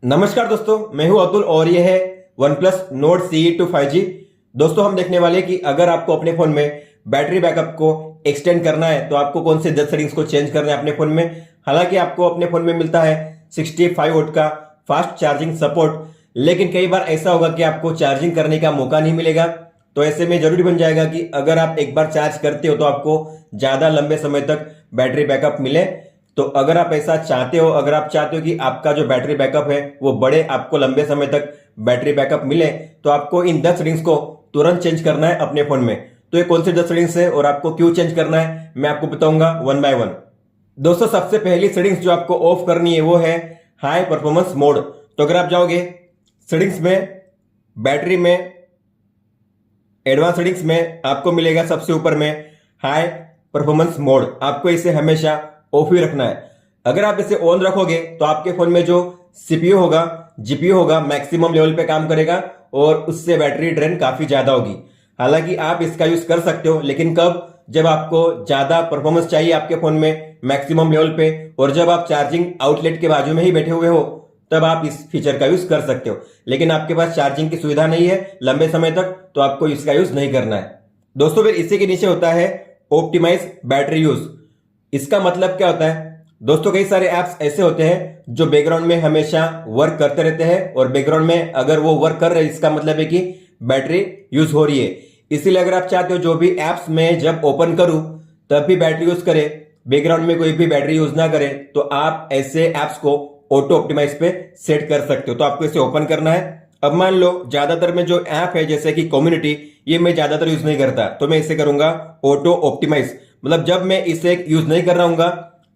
नमस्कार दोस्तों, मैं हूं अतुल और ये है OnePlus Nord CE2 5G। दोस्तों हम देखने वाले हैं कि अगर आपको अपने फोन में बैटरी बैकअप को एक्सटेंड करना है तो आपको कौन से 10 सेटिंग्स को चेंज करना है अपने फोन में। हालांकि आपको अपने फोन में मिलता है 65 वोल्ट का फास्ट चार्जिंग सपोर्ट, लेकिन कई बार ऐसा होगा कि आपको चार्जिंग करने का मौका नहीं मिलेगा। तो ऐसे में जरूरी बन जाएगा कि अगर आप एक बार चार्ज करते हो तो आपको ज्यादा लंबे समय तक बैटरी बैकअप मिले। तो अगर आप ऐसा चाहते हो, अगर आप चाहते हो कि आपका जो बैटरी बैकअप है वो बढ़े, आपको लंबे समय तक बैटरी बैकअप मिले, तो आपको इन 10 सेटिंग्स को तुरंत चेंज करना है अपने फोन में। तो ये कौन से 10 सेटिंग्स है और आपको क्यों चेंज करना है मैं आपको बताऊंगा वन बाय वन। दोस्तों सबसे पहली सेटिंग्स जो आपको ऑफ करनी है वो है हाई परफॉर्मेंस मोड। तो अगर आप जाओगे सेटिंग्स में, बैटरी में, एडवांस सेटिंग्स में, आपको मिलेगा सबसे ऊपर में हाई परफॉर्मेंस मोड। आपको इसे हमेशा ऑफ ही रखना है। अगर आप इसे ऑन रखोगे तो आपके फोन में जो सीपीयू होगा, जीपीयू होगा, मैक्सिमम लेवल पे काम करेगा और उससे बैटरी ड्रेन काफी ज्यादा होगी। हालांकि आप इसका यूज कर सकते हो, लेकिन कब? जब आपको ज्यादा परफॉर्मेंस चाहिए आपके फोन में मैक्सिमम लेवल पे, और जब आप चार्जिंग आउटलेट के बाजू में ही बैठे हुए हो तब आप इस फीचर का यूज कर सकते हो। लेकिन आपके पास चार्जिंग की सुविधा नहीं है लंबे समय तक, तो आपको इसका यूज नहीं करना है। दोस्तों फिर इसी के नीचे होता है ऑप्टिमाइज बैटरी यूज। इसका मतलब क्या होता है? दोस्तों कई सारे ऐप्स ऐसे होते हैं जो बैकग्राउंड में हमेशा वर्क करते रहते हैं, और बैकग्राउंड में अगर वो वर्क कर रहे हैं इसका मतलब है कि बैटरी यूज हो रही है। इसीलिए अगर आप चाहते हो जो भी ऐप्स में जब ओपन करूं तब भी बैटरी यूज करे, बैकग्राउंड में कोई भी बैटरी यूज ना करे, तो आप ऐसे ऐप्स को ऑटो ऑप्टिमाइज पे सेट कर सकते हो। तो आपको इसे ओपन करना है। अब मान लो ज्यादातर में जो ऐप है जैसे कि कम्युनिटी, ये मैं ज्यादातर यूज नहीं करता, तो मैं इसे करूंगा ऑटो ऑप्टिमाइज। मतलब जब मैं इसे यूज नहीं कर रहा हूँ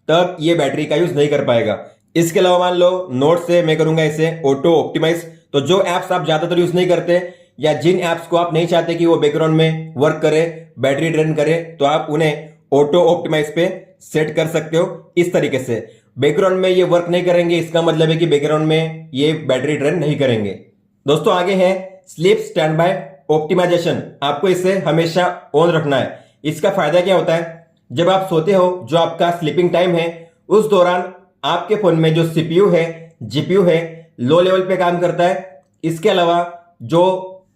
तब ये बैटरी का यूज नहीं कर पाएगा। इसके अलावा मान लो नोट से मैं करूंगा इसे ऑटो ऑप्टिमाइज। तो जो एप्स आप ज्यादातर यूज नहीं करते या जिन एप्स को आप नहीं चाहते कि वो बैकग्राउंड में वर्क करे, बैटरी ड्रेन करे, तो आप उन्हें ऑटो ऑप्टिमाइज पे सेट कर सकते हो इस तरीके से। बैकग्राउंड में ये वर्क नहीं करेंगे, इसका मतलब है कि बैकग्राउंड में ये बैटरी ड्रेन नहीं करेंगे। दोस्तों आगे है स्लीप स्टैंड बाय ऑप्टिमाइजेशन। आपको इसे हमेशा ऑन रखना है। इसका फायदा क्या होता है? जब आप सोते हो, जो आपका स्लीपिंग टाइम है, उस दौरान आपके फोन में जो सीपीयू है, जीपीयू है, लो लेवल पे काम करता है। इसके अलावा जो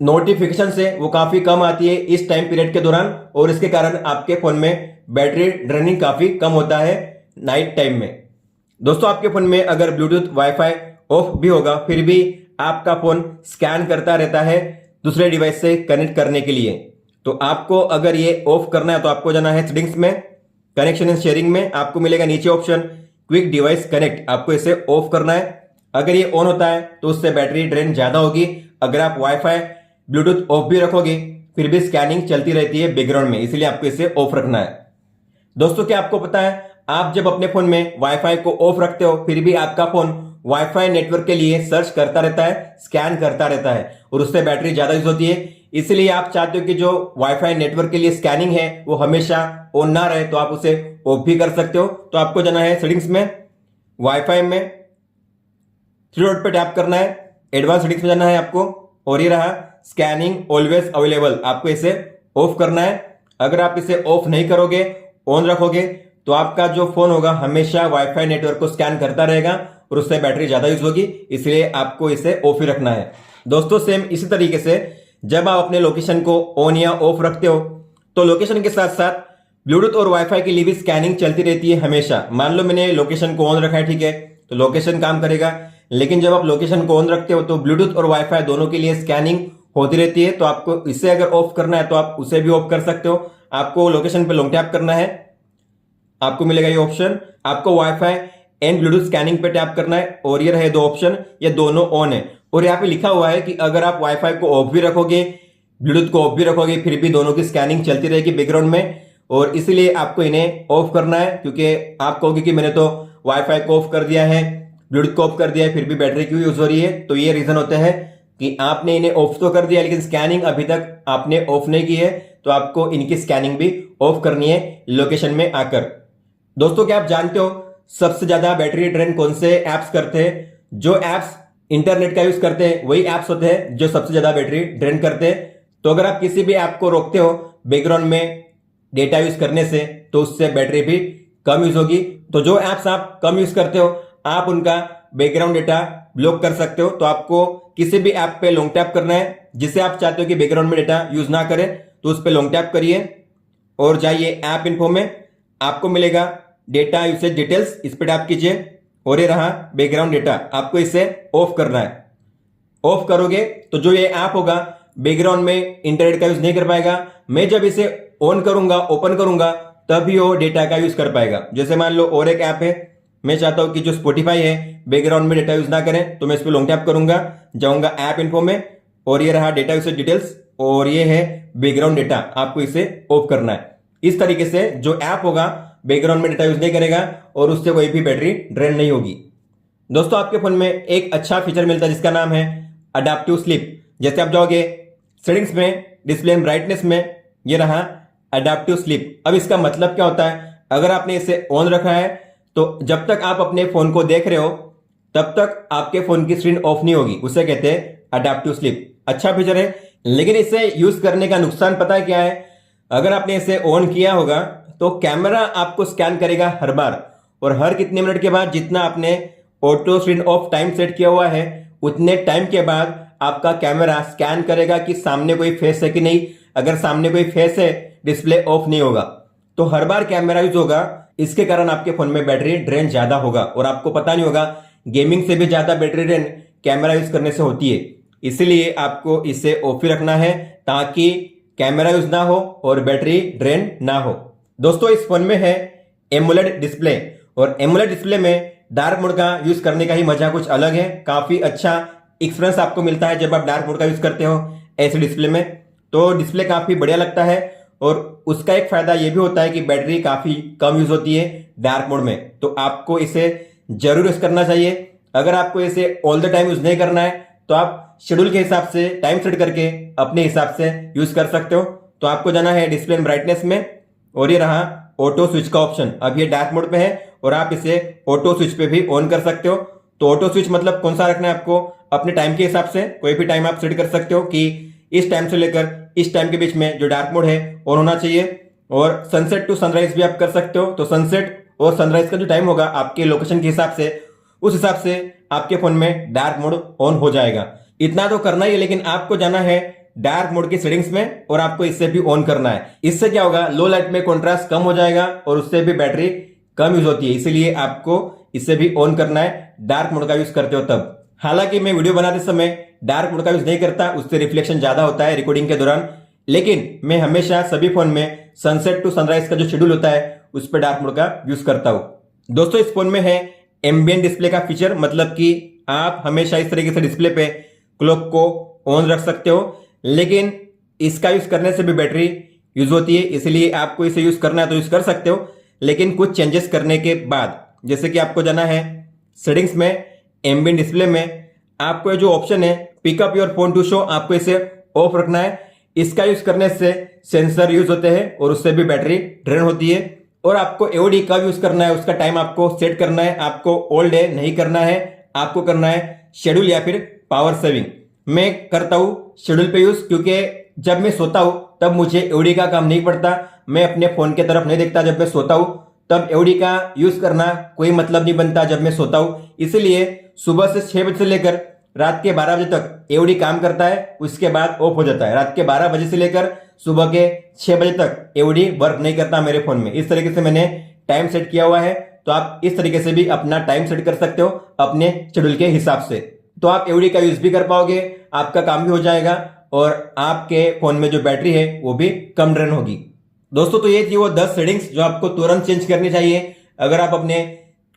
नोटिफिकेशन है वो काफी कम आती है इस टाइम पीरियड के दौरान, और इसके कारण आपके फोन में बैटरी ड्रेनिंग काफी कम होता है नाइट टाइम में। दोस्तों आपके फोन में अगर ब्लूटूथ वाईफाई ऑफ भी होगा फिर भी आपका फोन स्कैन करता रहता है दूसरे डिवाइस से कनेक्ट करने के लिए। तो आपको अगर ये ऑफ करना है तो आपको जाना है सेटिंग्स में, कनेक्शन एंड शेयरिंग में, आपको मिलेगा नीचे ऑप्शन क्विक डिवाइस कनेक्ट। आपको इसे ऑफ करना है। अगर ये ऑन होता है तो उससे बैटरी ड्रेन ज्यादा होगी। अगर आप वाईफाई ब्लूटूथ ऑफ भी रखोगे फिर भी स्कैनिंग चलती रहती है बैकग्राउंड में, इसलिए आपको इसे ऑफ रखना है। दोस्तों क्या आपको पता है, आप जब अपने फोन में वाईफाई को ऑफ रखते हो फिर भी आपका फोन वाईफाई नेटवर्क के लिए सर्च करता रहता है, स्कैन करता रहता है, और उससे बैटरी ज्यादा यूज होती है। इसलिए आप चाहते हो कि जो वाईफाई नेटवर्क के लिए स्कैनिंग है वो हमेशा ऑन ना रहे, तो आप उसे ऑफ भी कर सकते हो। तो आपको जाना है सेटिंग्स में, वाईफाई में, थ्री डॉट पे टैप करना है, एडवांस सेटिंग्स में जाना है आपको, और ये रहा स्कैनिंग ऑलवेज अवेलेबल। आपको इसे ऑफ करना है। अगर आप इसे ऑफ नहीं करोगे, ऑन रखोगे, तो आपका जो फोन होगा हमेशा वाईफाई नेटवर्क को स्कैन करता रहेगा और उससे बैटरी ज्यादा यूज होगी, इसलिए आपको इसे ऑफ ही रखना है। दोस्तों सेम इसी तरीके से जब आप अपने लोकेशन को ऑन या ऑफ रखते हो तो लोकेशन के साथ साथ ब्लूटूथ और वाईफाई के लिए भी स्कैनिंग चलती रहती है हमेशा। मान लो मैंने लोकेशन को ऑन रखा है, ठीक है, तो लोकेशन काम करेगा। लेकिन जब आप लोकेशन को ऑन रखते हो तो ब्लूटूथ और वाईफाई दोनों के लिए स्कैनिंग होती रहती है। तो आपको इसे अगर ऑफ करना है तो आप उसे भी ऑफ कर सकते हो। आपको लोकेशन पे लॉन्ग टैप करना है, आपको मिलेगा ये ऑप्शन। आपको वाईफाई एंड ब्लूटूथ स्कैनिंग पे टैप करना है, और ये रहे दो ऑप्शन, ये दोनों ऑन है। और यहाँ पे लिखा हुआ है कि अगर आप वाईफाई को ऑफ भी रखोगे, ब्लूटूथ को ऑफ भी रखोगे, फिर भी दोनों की स्कैनिंग चलती रहेगी बैकग्राउंड में। और इसलिए आपको इन्हें ऑफ करना है, क्योंकि आप कहोगे कि मैंने तो वाईफाई को ऑफ कर दिया है, ब्लूटूथ को ऑफ कर दिया है, फिर भी बैटरी क्यों यूज हो रही है? तो ये रीजन होता है कि आपने इन्हें ऑफ तो कर दिया लेकिन स्कैनिंग अभी तक आपने ऑफ नहीं की है। तो आपको इनकी स्कैनिंग भी ऑफ करनी है लोकेशन में आकर। दोस्तों क्या आप जानते हो सबसे ज्यादा बैटरी ड्रेन कौन से ऐप्स करते हैं? जो ऐप्स इंटरनेट का यूज करते हैं वही ऐप्स होते हैं जो सबसे ज्यादा बैटरी ड्रेन करते हैं। तो अगर आप किसी भी ऐप को रोकते हो बैकग्राउंड में डेटा यूज करने से, तो उससे बैटरी भी कम यूज होगी। तो जो ऐप्स आप कम यूज करते हो आप उनका बैकग्राउंड डेटा ब्लॉक कर सकते हो। तो आपको किसी भी ऐप पे लॉन्ग टैप करना है जिसे आप चाहते हो कि बैकग्राउंड में डेटा यूज ना करे, तो उस पर लॉन्ग टैप करिए और जाइए ऐप इन्फो में, आपको मिलेगा डेटा यूसेज डिटेल्स, इस पर टैप कीजिए और ये रहा बैकग्राउंड डेटा, आपको इसे ऑफ करना है। ऑफ करोगे तो जो ये ऐप होगा बैकग्राउंड में इंटरनेट का यूज नहीं कर पाएगा। मैं जब इसे ऑन करूंगा, ओपन करूंगा, तभी वो डेटा का यूज कर पाएगा। जैसे मान लो और एक ऐप है, मैं चाहता हूं कि जो स्पॉटिफाई है बैकग्राउंड में डेटा यूज ना करें, तो मैं इस पर लॉन्ग टैप करूंगा, जाऊंगा ऐप इन्फो में और ये रहा डेटा यूसेज डिटेल्स और ये है बैकग्राउंड डेटा, आपको इसे ऑफ करना है। इस तरीके से जो ऐप होगा बैकग्राउंड में डेटा यूज नहीं करेगा और उससे कोई भी बैटरी ड्रेन नहीं होगी। दोस्तों आपके फोन में एक अच्छा फीचर मिलता है जिसका नाम है अडैप्टिव स्लीप। जैसे आप जाओगे सेटिंग्स में, डिस्प्ले ब्राइटनेस में, ये रहा अडैप्टिव स्लीप। अब इसका मतलब क्या होता है, अगर आपने इसे ऑन रखा है तो जब तक आप अपने फोन को देख रहे हो तब तक आपके फोन की स्क्रीन ऑफ नहीं होगी, उसे कहते हैं अडैप्टिव स्लीप। अच्छा फीचर है, लेकिन इसे यूज करने का नुकसान पता है क्या है? अगर आपने इसे ऑन किया होगा तो कैमरा आपको स्कैन करेगा हर बार, और हर कितने मिनट के बाद, जितना आपने auto screen of time set किया हुआ है उतने टाइम के बाद आपका कैमरा स्कैन करेगा कि सामने कोई फेस है कि नहीं। अगर सामने कोई फेस है डिस्प्ले ऑफ नहीं होगा, तो हर बार कैमरा यूज होगा। इसके कारण आपके फोन में बैटरी ड्रेन ज्यादा होगा और आपको पता नहीं होगा गेमिंग से भी ज्यादा बैटरी ड्रेन कैमरा यूज करने से होती है। इसीलिए आपको इसे ऑफ ही रखना है ताकि कैमरा यूज ना हो और बैटरी ड्रेन ना हो। दोस्तों इस फोन में है एमोलेड डिस्प्ले, और एमोलेड डिस्प्ले में डार्क मोड का यूज करने का ही मजा कुछ अलग है। काफी अच्छा एक्सपीरियंस आपको मिलता है जब आप डार्क मोड का यूज करते हो ऐसे डिस्प्ले में, तो डिस्प्ले काफी बढ़िया लगता है। और उसका एक फायदा यह भी होता है कि बैटरी काफी कम यूज होती है डार्क मोड में, तो आपको इसे जरूर यूज करना चाहिए। अगर आपको इसे ऑल द टाइम यूज नहीं करना है तो आप शेड्यूल के हिसाब से टाइम सेट करके अपने हिसाब से यूज कर सकते हो। तो आपको जाना है डिस्प्ले ब्राइटनेस में और ये रहा ऑटो स्विच का ऑप्शन। अब ये डार्क मोड पे है और आप इसे ऑटो स्विच पे भी ऑन कर सकते हो। तो ऑटो स्विच मतलब कौन सा रखना है आपको, अपने टाइम के हिसाब से कोई भी टाइम आप सेट कर सकते हो कि इस टाइम से लेकर इस टाइम के बीच में जो डार्क मोड है ऑन होना चाहिए। और सनसेट टू सनराइज भी आप कर सकते हो। तो सनसेट और सनराइज का जो टाइम होगा आपके लोकेशन के हिसाब से, उस हिसाब से आपके फोन में डार्क मोड ऑन हो जाएगा। इतना तो करना ही है, लेकिन आपको जाना है डार्क मोड की सेटिंग्स में और आपको इससे भी ऑन करना है। इससे क्या होगा, लो लाइट में कॉन्ट्रास्ट कम हो जाएगा और उससे भी बैटरी कम यूज होती है, इसीलिए आपको इसे भी ऑन करना है डार्क मोड का यूज करते हो तब। हालांकि मैं वीडियो बनाते समय डार्क मोड का यूज नहीं करता, उससे रिफ्लेक्शन ज्यादा होता है रिकॉर्डिंग के दौरान, लेकिन मैं हमेशा सभी फोन में सनसेट टू सनराइज का जो शेड्यूल होता है उस पर डार्क मोड का यूज करता हूं। दोस्तों इस फोन में है एम्बिएंट डिस्प्ले का फीचर, मतलब कि आप हमेशा इस तरीके से डिस्प्ले पे क्लॉक को ऑन रख सकते हो, लेकिन इसका यूज करने से भी बैटरी यूज होती है, इसलिए आपको इसे यूज करना है तो यूज कर सकते हो, लेकिन कुछ चेंजेस करने के बाद। जैसे कि आपको जाना है सेटिंग्स में, एम्बिएंट डिस्प्ले में, आपको ये जो ऑप्शन है pick up your phone to show, आपको इसे ऑफ रखना है। इसका यूज करने से सेंसर यूज होते हैं और उससे भी बैटरी ड्रेन होती है। और आपको एओडी कब यूज करना है उसका टाइम आपको सेट करना है। आपको ऑल डे नहीं करना है, आपको करना है शेड्यूल या फिर पावर सेविंग। मैं करता हूं शेड्यूल पे यूज, क्योंकि जब मैं सोता हूं तब मुझे एओडी का काम नहीं पड़ता, मैं अपने फोन की तरफ नहीं देखता। जब मैं सोता हूं तब एओडी का यूज करना कोई मतलब नहीं बनता जब मैं सोता हूं, इसलिए सुबह से 6 बजे से लेकर रात के 12 बजे तक एओडी काम करता है, उसके बाद ऑफ हो जाता है। रात के 12 बजे से लेकर सुबह के 6 बजे तक एओडी वर्क नहीं करता मेरे फोन में। इस तरीके से मैंने टाइम सेट किया हुआ है, तो आप इस तरीके से भी अपना टाइम सेट कर सकते हो अपने शेड्यूल के हिसाब से। तो आप एओडी का यूज भी कर पाओगे, आपका काम भी हो जाएगा और आपके फोन में जो बैटरी है वो भी कम ड्रेन होगी। दोस्तों तो ये थी वो 10 सेटिंग्स जो आपको तुरंत चेंज करनी चाहिए अगर आप अपने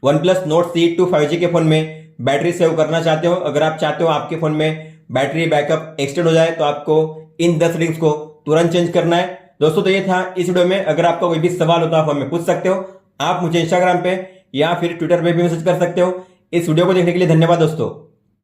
OnePlus Nord CE2 5G के फोन में बैटरी सेव करना चाहते हो। अगर आप चाहते हो आपके फोन में बैटरी बैकअप एक्सटेंड हो जाए तो आपको इन 10 सेटिंग्स को तुरंत चेंज करना है। दोस्तों तो ये था इस वीडियो में। अगर आपका कोई भी सवाल हो तो आप हमें पूछ सकते हो। आप मुझे इंस्टाग्राम पे या फिर ट्विटर पे भी मैसेज कर सकते हो। इस वीडियो को देखने के लिए धन्यवाद दोस्तों।